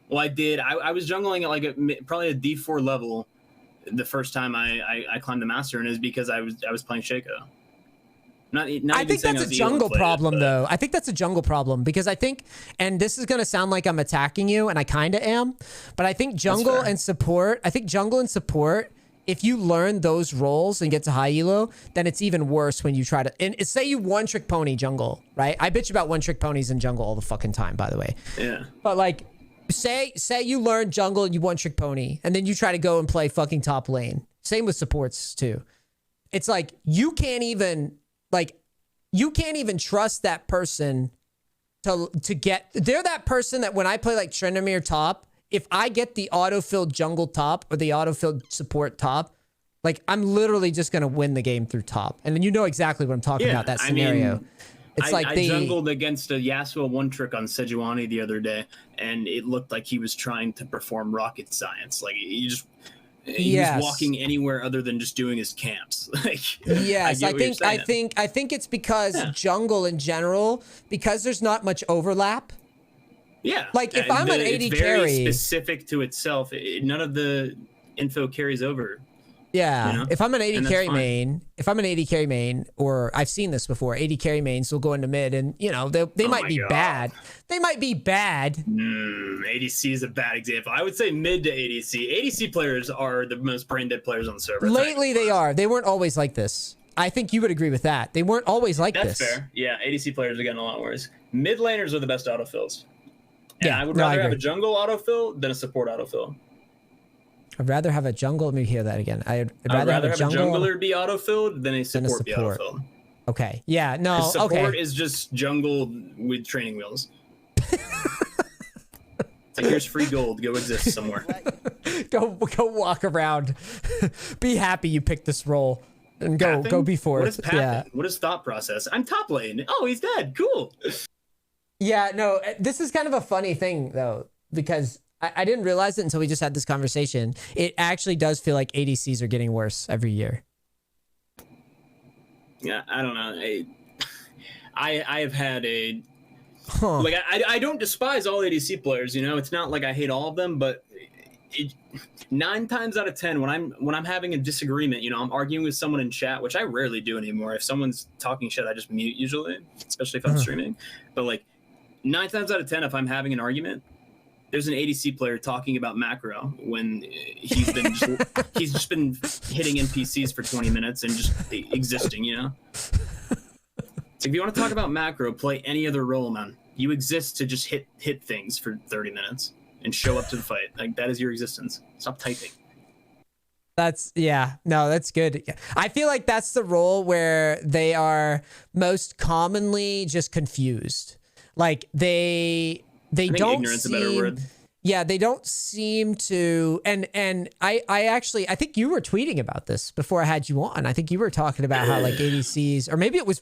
Well, I did. I was jungling at like probably a D4 level the first time I climbed the master, and it was because I was playing Shaco. I think that's a jungle problem, though. I think that's a jungle problem because I think, and this is going to sound like I'm attacking you, and I kind of am, but I think jungle and support, if you learn those roles and get to high elo, then it's even worse when you try to... And say you one-trick pony jungle, right? I bitch about one-trick ponies in jungle all the fucking time, by the way. Yeah. But, like, say you learn jungle and you one-trick pony, and then you try to go and play fucking top lane. Same with supports, too. It's like, you can't even... Like, you can't even trust that person to get. They're that person that when I play like Tryndamere top, if I get the auto-filled jungle top or the auto-filled support top, like I'm literally just gonna win the game through top. And then you know exactly what I'm talking about, that scenario. I mean, I jungled against a Yasuo one trick on Sejuani the other day, and it looked like he was trying to perform rocket science. Like he was walking anywhere other than just doing his camps. Like yes, I think it's because jungle in general, because there's not much overlap. Yeah, like if I'm an AD it's carry, very specific to itself. None of the info carries over. Yeah, you know? If I'm an AD carry main, or I've seen this before, AD carry mains will go into mid, and you know they might be bad. They might be bad. ADC is a bad example. I would say mid to ADC. ADC players are the most brain dead players on the server. Lately, they are. They weren't always like this. I think you would agree with that. They weren't always like this. That's fair. Yeah, ADC players are getting a lot worse. Mid laners are the best autofills. And yeah, I would rather have a jungle autofill than a support autofill. I'd rather have a jungle. Let me hear that again. I'd rather have a jungler be autofilled than a support be autofilled. Okay. Yeah. No. Support is just jungle with training wheels. It's like, here's free gold. Go exist somewhere. go walk around. Be happy you picked this role and go be forth. What is pathing? Yeah. What is thought process? I'm top lane. Oh, he's dead. Cool. Yeah. No. This is kind of a funny thing though, because I didn't realize it until we just had this conversation. It actually does feel like ADCs are getting worse every year. Yeah, I don't know. I have had a... Like, I don't despise all ADC players, you know? It's not like I hate all of them, but 9 times out of 10, when I'm having a disagreement, you know, I'm arguing with someone in chat, which I rarely do anymore. If someone's talking shit, I just mute usually, especially if I'm streaming. But, like, 9 times out of 10, if I'm having an argument, there's an ADC player talking about macro when he's just been hitting NPCs for 20 minutes and just existing, you know? So if you want to talk about macro, play any other role, man. You exist to just hit things for 30 minutes and show up to the fight. Like, that is your existence. Stop typing. That's good. I feel like that's the role where they are most commonly just confused. Like they don't ignorance seem, a better word. Yeah, they don't seem to, and I think you were tweeting about this before I had you on. I think you were talking about how like ADCs, or maybe it was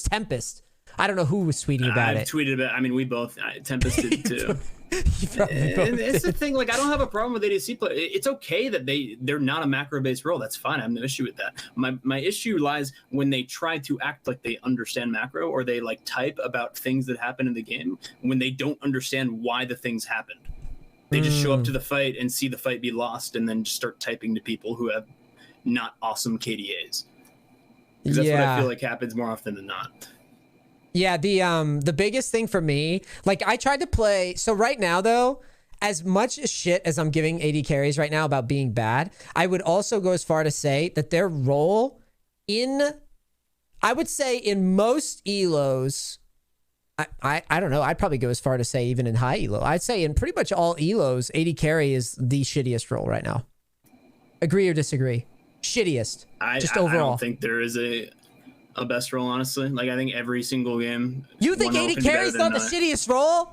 Tempest. I don't know who was tweeting about it. I've tweeted about. I mean, we both. Tempest did too. It's the thing. Like, I don't have a problem with ADC play. It's okay that they're not a macro based role. That's fine. I have no issue with that. My issue lies when they try to act like they understand macro, or they like type about things that happen in the game when they don't understand why the things happened. They just show up to the fight and see the fight be lost, and then just start typing to people who have not awesome KDAs. Because that's what I feel like happens more often than not. Yeah, the biggest thing for me, like I tried to play, so right now though, as much shit as I'm giving AD carries right now about being bad, I would also go as far to say that their role I would say in most ELOs, I don't know, I'd probably go as far to say even in high ELO, I'd say in pretty much all ELOs, AD carry is the shittiest role right now. Agree or disagree? Shittiest, just overall. I don't think there is a best role, honestly. Like, I think every single game. You think AD carry is not the shittiest role?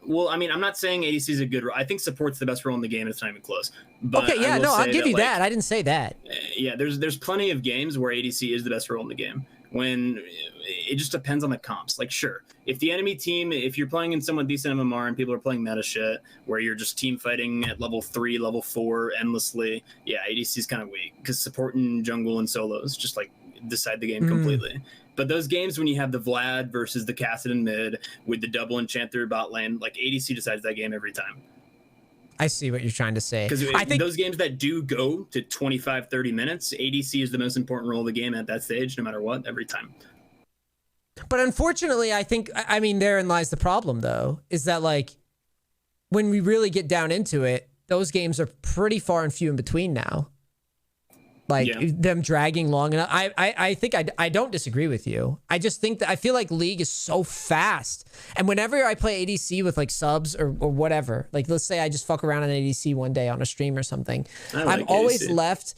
Well, I mean, I'm not saying ADC is a good role. I think support's the best role in the game, and it's not even close. But okay, yeah, no, I'll give you that. I didn't say that. Yeah, there's plenty of games where ADC is the best role in the game. When it just depends on the comps. Like, sure, if the enemy team, if you're playing in somewhat decent MMR and people are playing meta shit, where you're just team fighting at level 3, level 4 endlessly, yeah, ADC is kind of weak because support and jungle and solos just like decide the game completely. But those games when you have the Vlad versus the Kassadin mid with the double enchant through bot lane, like ADC decides that game every time. I see what you're trying to say. Because I think those games that do go to 25, 30 minutes, ADC is the most important role of the game at that stage, no matter what, every time. But unfortunately, I mean, therein lies the problem, though, is that, like, when we really get down into it, those games are pretty far and few in between now. Like, them dragging long enough. I think I don't disagree with you. I just think that I feel like League is so fast. And whenever I play ADC with like subs or whatever, like let's say I just fuck around on ADC one day on a stream or something, I'm always left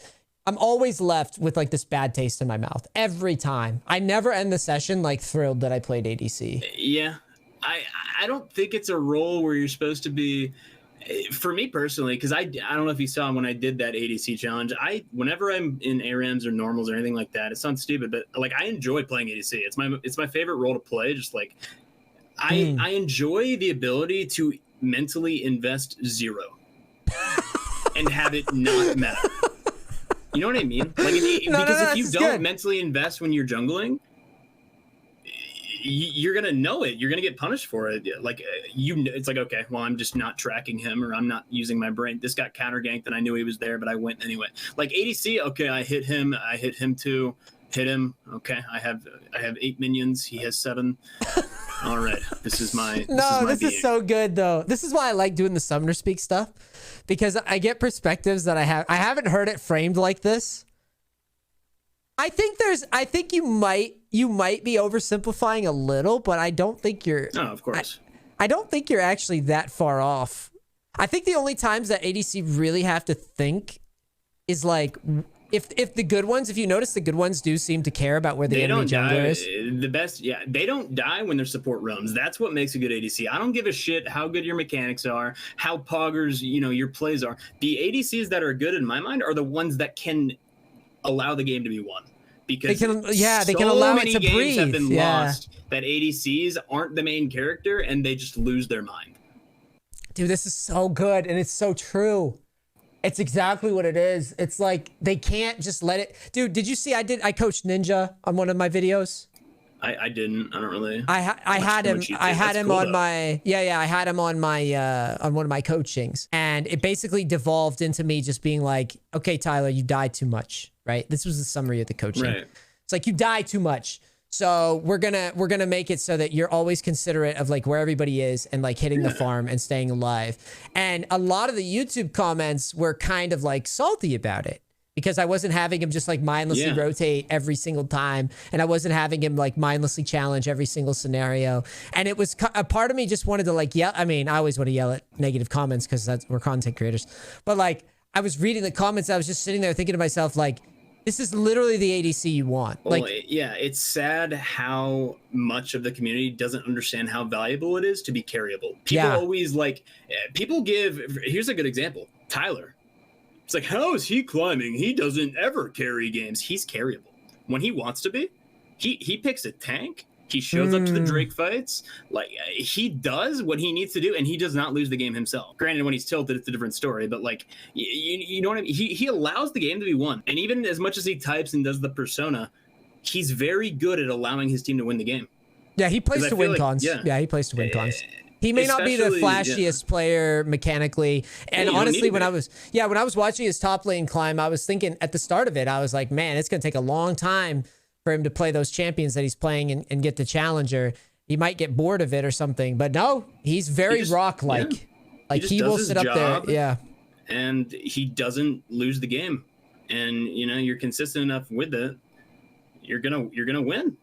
I'm always left with like this bad taste in my mouth every time. I never end the session like thrilled that I played ADC. Yeah, I don't think it's a role where you're supposed to be. For me personally, because I don't know if you saw when I did that ADC challenge. Whenever I'm in ARAMs or normals or anything like that, it sounds stupid, but like I enjoy playing ADC. It's my favorite role to play. Just like I enjoy the ability to mentally invest 0 and have it not matter. You know what I mean? Like, because if you don't mentally invest when you're jungling, you're gonna know it. You're gonna get punished for it. Like it's like, okay, well, I'm just not tracking him, or I'm not using my brain. This got counter ganked, and I knew he was there, but I went anyway. Like ADC, okay, I hit him too. Hit him. Okay, I have 8 minions. He has 7. All right, this is my. This is so good though. This is why I like doing the Summoner Speak stuff, because I get perspectives that I haven't heard it framed like this. I think you might be oversimplifying a little, but I don't think you're. Oh, of course. I don't think you're actually that far off. I think the only times that ADC really have to think is like if the good ones, if you notice, the good ones do seem to care about where the enemy jungler is. The best, yeah, they don't die when their support roams. That's what makes a good ADC. I don't give a shit how good your mechanics are, how poggers, your plays are. The ADCs that are good in my mind are the ones that can allow the game to be won, because they can allow it to breathe. Have been lost that ADCs aren't the main character and they just lose their mind. Dude, this is so good, and it's so true. It's exactly what it is. It's like they can't just let it. Dude, did you see I coached Ninja on one of my videos? I didn't. I don't really. I had him on my on one of my coachings, and it basically devolved into me just being like, okay, Tyler, you die too much, right? This was the summary of the coaching. Right. It's like, you die too much. So we're gonna make it so that you're always considerate of like where everybody is and like hitting the farm and staying alive. And a lot of the YouTube comments were kind of like salty about it, because I wasn't having him just like mindlessly rotate every single time, and I wasn't having him like mindlessly challenge every single scenario. And it was a part of me just wanted to like yell. I mean, I always want to yell at negative comments because we're content creators. But like, I was reading the comments, I was just sitting there thinking to myself like, this is literally the ADC you want. Like, yeah, it's sad how much of the community doesn't understand how valuable it is to be carryable. People always like, here's a good example. Tyler. It's like, how is he climbing? He doesn't ever carry games. He's carryable. When he wants to be, he picks a tank. He shows up to the Drake fights. Like, he does what he needs to do, and he does not lose the game himself. Granted, when he's tilted, it's a different story, but like, you know what I mean? He allows the game to be won. And even as much as he types and does the persona, he's very good at allowing his team to win the game. Yeah, he plays to win cons. Yeah, he plays to win cons. He may not be the flashiest player mechanically. And honestly, when I was watching his top lane climb, I was thinking at the start of it, I was like, man, it's going to take a long time for him to play those champions that he's playing and get the challenger. He might get bored of it or something, but no, he's very rock-like. Yeah. Like, he will sit up there. Yeah. And he doesn't lose the game. And, you're consistent enough with it, you're gonna win.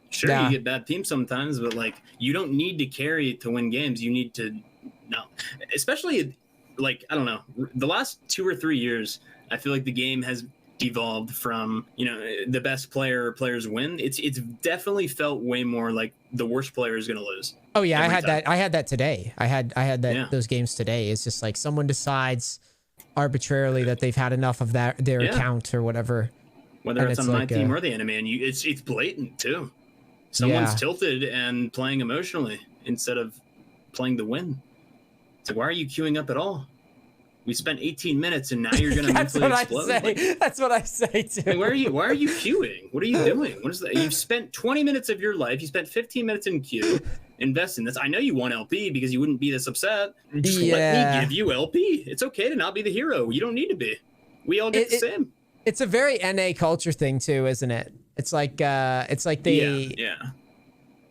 Sure, you get bad teams sometimes, but like, you don't need to carry to win games. You need to especially like, I don't know, the last 2 or 3 years, I feel like the game has evolved from, the best player or players win. It's definitely felt way more like the worst player is going to lose. Oh yeah, I had that today. I had those games today. It's just like someone decides arbitrarily that they've had enough of their account or whatever. Whether it's on my team or the enemy, and it's blatant too. Someone's tilted and playing emotionally instead of playing the win. So why are you queuing up at all? We spent 18 minutes and now you're going to mentally explode. That's what I say too. Like, why are you queuing? What are you doing? What is that? You've spent 20 minutes of your life. You spent 15 minutes in queue. Invest in this. I know you want LP because you wouldn't be this upset. Just let me give you LP. It's okay to not be the hero. You don't need to be. We all get the same. It's a very NA culture thing too, isn't it? It's like they. Yeah.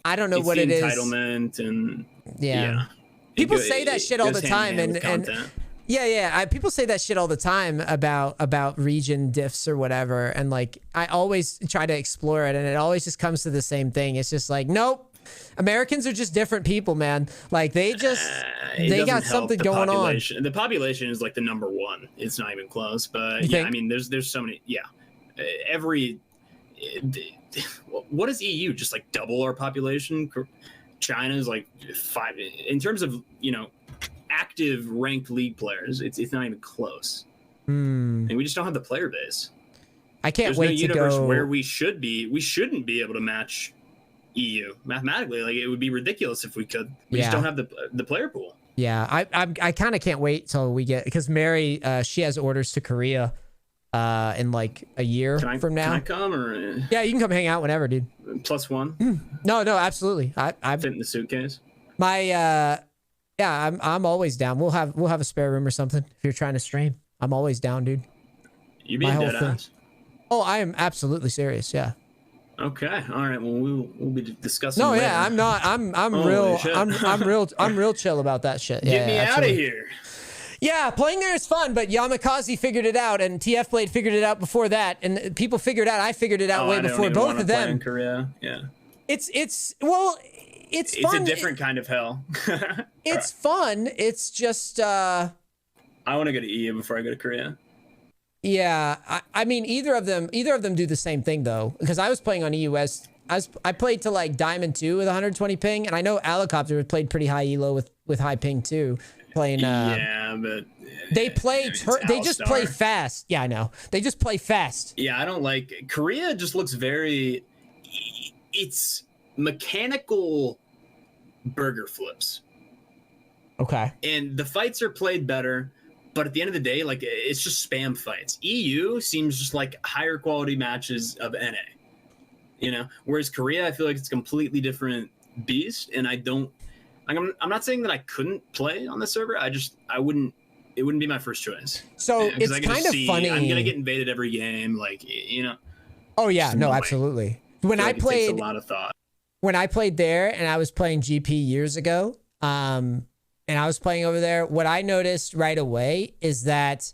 I don't know what it is. Entitlement and People say that shit all the time, and people say that shit all the time about region diffs or whatever, and like I always try to explore it, and it always just comes to the same thing. It's just like, nope, Americans are just different people, man. Like they got something going on. The population is like the number one. It's not even close. But you think? I mean, there's so many. Yeah, what is EU? Just like double our population. China is like 5 in terms of active ranked league players. It's not even close. And we just don't have the player base. I can't There's wait no to universe go where we should be. We shouldn't be able to match EU mathematically. Like it would be ridiculous if we could. We just don't have the player pool. Yeah, I kind of can't wait till we get, because Mary she has orders to Korea in like a year from now. Can I come or? Yeah, you can come hang out whenever, dude. +1. No, absolutely. I fit in the suitcase. Yeah, I'm always down. We'll have a spare room or something if you're trying to stream. I'm always down, dude. You being dead ass? Oh, I am absolutely serious. Yeah. Okay. All right. Well, we'll be discussing. No, later. yeah, I'm not. I'm real. I'm real chill about that shit. Get me out of here. Yeah, playing there is fun, but Yamakaze figured it out, and TF Blade figured it out before that, and people figured out. I figured it out way before both of them. In Korea, yeah. It's fun. It's a different kind of hell. It's fun. It's just. I want to go to EU before I go to Korea. Yeah, I mean either of them do the same thing though, because I was playing on EUS. I played to like Diamond 2 with 120 ping, and I know Helicopter played pretty high elo with high ping too. Playing yeah, but they play they just play fast. Yeah, I know. They just play fast. Yeah, I don't like Korea. Just looks very. It's mechanical burger flips. Okay. And the fights are played better. But at the end of the day, like it's just spam fights. EU seems just like higher quality matches of NA, Whereas Korea, I feel like it's a completely different beast, and I'm not saying that I couldn't play on the server. It wouldn't be my first choice. So it's kind of funny. I'm gonna get invaded every game, Oh yeah, no, absolutely. When I played, it takes a lot of thought. When I played there, and I was playing GP years ago, and I was playing over there, what I noticed right away is that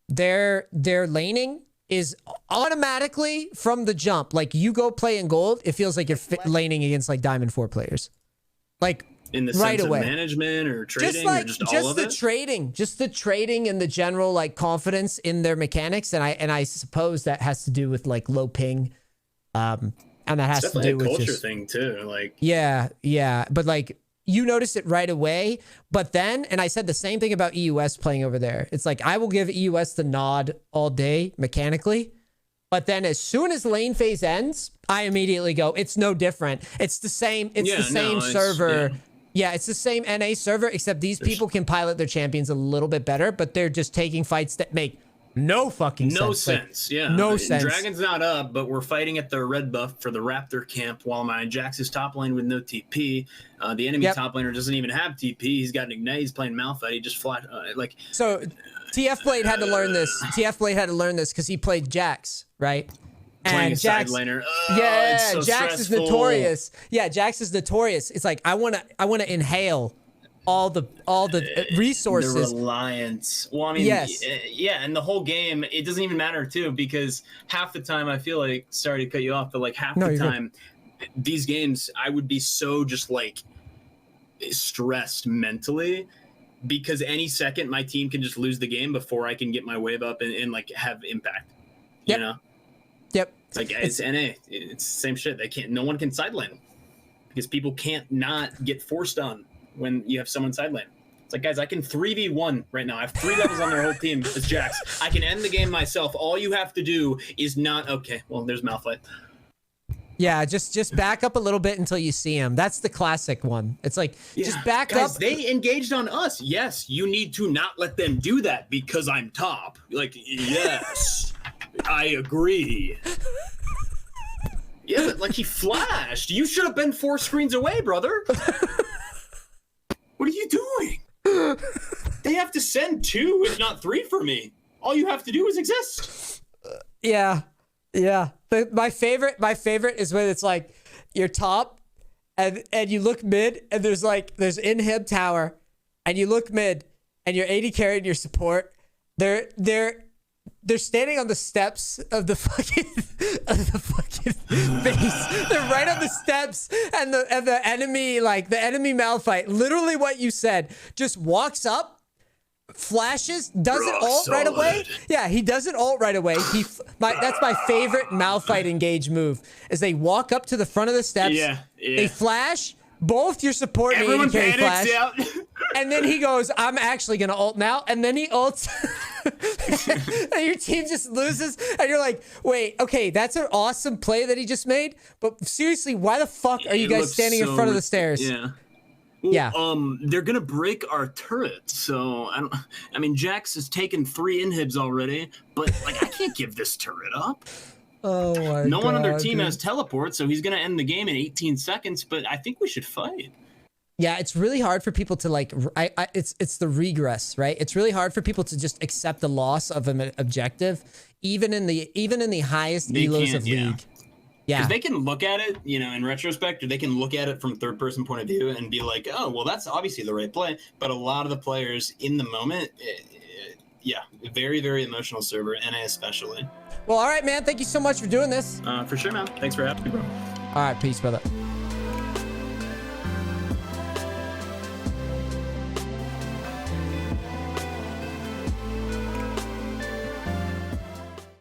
their laning is automatically from the jump. Like you go play in gold, it feels like you're laning against like Diamond 4 players. Like in the right sense away. Of management or trading, or just all of it? Just the trading and the general like confidence in their mechanics. And I suppose that has to do with like low ping. And that has to do with a culture just, thing too. Like yeah. But like, you notice it right away, but then, and I said the same thing about EUS playing over there. It's like, I will give EUS the nod all day mechanically, but then as soon as lane phase ends, I immediately go, it's no different. It's the same, server. Yeah, it's the same NA server, except these people can pilot their champions a little bit better, but they're just taking fights that make no fucking sense. No sense, like, no sense. Dragon's not up, but we're fighting at the red buff for the Raptor camp while my Jax is top lane with no TP. The enemy top laner doesn't even have TP. He's got an Ignite. He's playing Malphite. He just flat So TF Blade had to learn this. TF Blade had to learn this because he played Jax, right? Playing and a Jax, side laner. Yeah, so Jax stressful. is notorious. Yeah, Jax is notorious. It's like I wanna inhale all the resources. The reliance. Well, I mean, yeah, and the whole game, it doesn't even matter too, because half the time I feel like, sorry to cut you off, but like half the time, these games, I would be so just like stressed mentally, because any second my team can just lose the game before I can get my wave up and like have impact. You know? Yep. Like it's NA. It's the same shit. No one can side lane because people can't not get forced on when you have someone side lane. It's like, guys, I can 3v1 right now. I have 3 levels on their whole team as Jax. I can end the game myself. All you have to do is not... Okay, well, there's Malphite. Yeah, just back up a little bit until you see him. That's the classic one. It's like, just back guys, up. They engaged on us. Yes, you need to not let them do that because I'm top. Like, yes, I agree. Yeah, but like he flashed. You should have been 4 screens away, brother. What are you doing? They have to send 2, if not 3 for me. All you have to do is exist. Yeah. My favorite is when it's like you're top and you look mid and there's inhib tower and you look mid and you're 80 carry and your support. They're they're standing on the steps of the fucking base. They're right on the steps, and the enemy, like the enemy Malphite, literally what you said, just walks up, flashes, doesn't ult right away. Yeah, he doesn't ult right away. That's my favorite Malphite engage move, is they walk up to the front of the steps, they flash, both your support and everyone AD carry panics, flash. And then he goes, I'm actually going to ult now. And then he ults. And your team just loses. And you're like, wait, okay, that's an awesome play that he just made. But seriously, why the fuck are you guys standing in front of the stairs? Yeah. Well, they're going to break our turret. So, I mean, Jax has taken 3 inhibs already. But, like, I can't give this turret up. Oh my No one on their God, team dude. has teleport, so he's going to end the game in 18 seconds. But I think we should fight. Yeah, it's really hard for people to like. It's the regress, right? It's really hard for people to just accept the loss of an objective, even in the highest ELOs of league. Yeah, because they can look at it, you know, in retrospect, or they can look at it from third-person point of view and be like, "Oh, well, that's obviously the right play." But a lot of the players in the moment, very, very emotional server, NA especially. Well, all right, man. Thank you so much for doing this. For sure, man. Thanks for having me, bro. All right, peace, brother.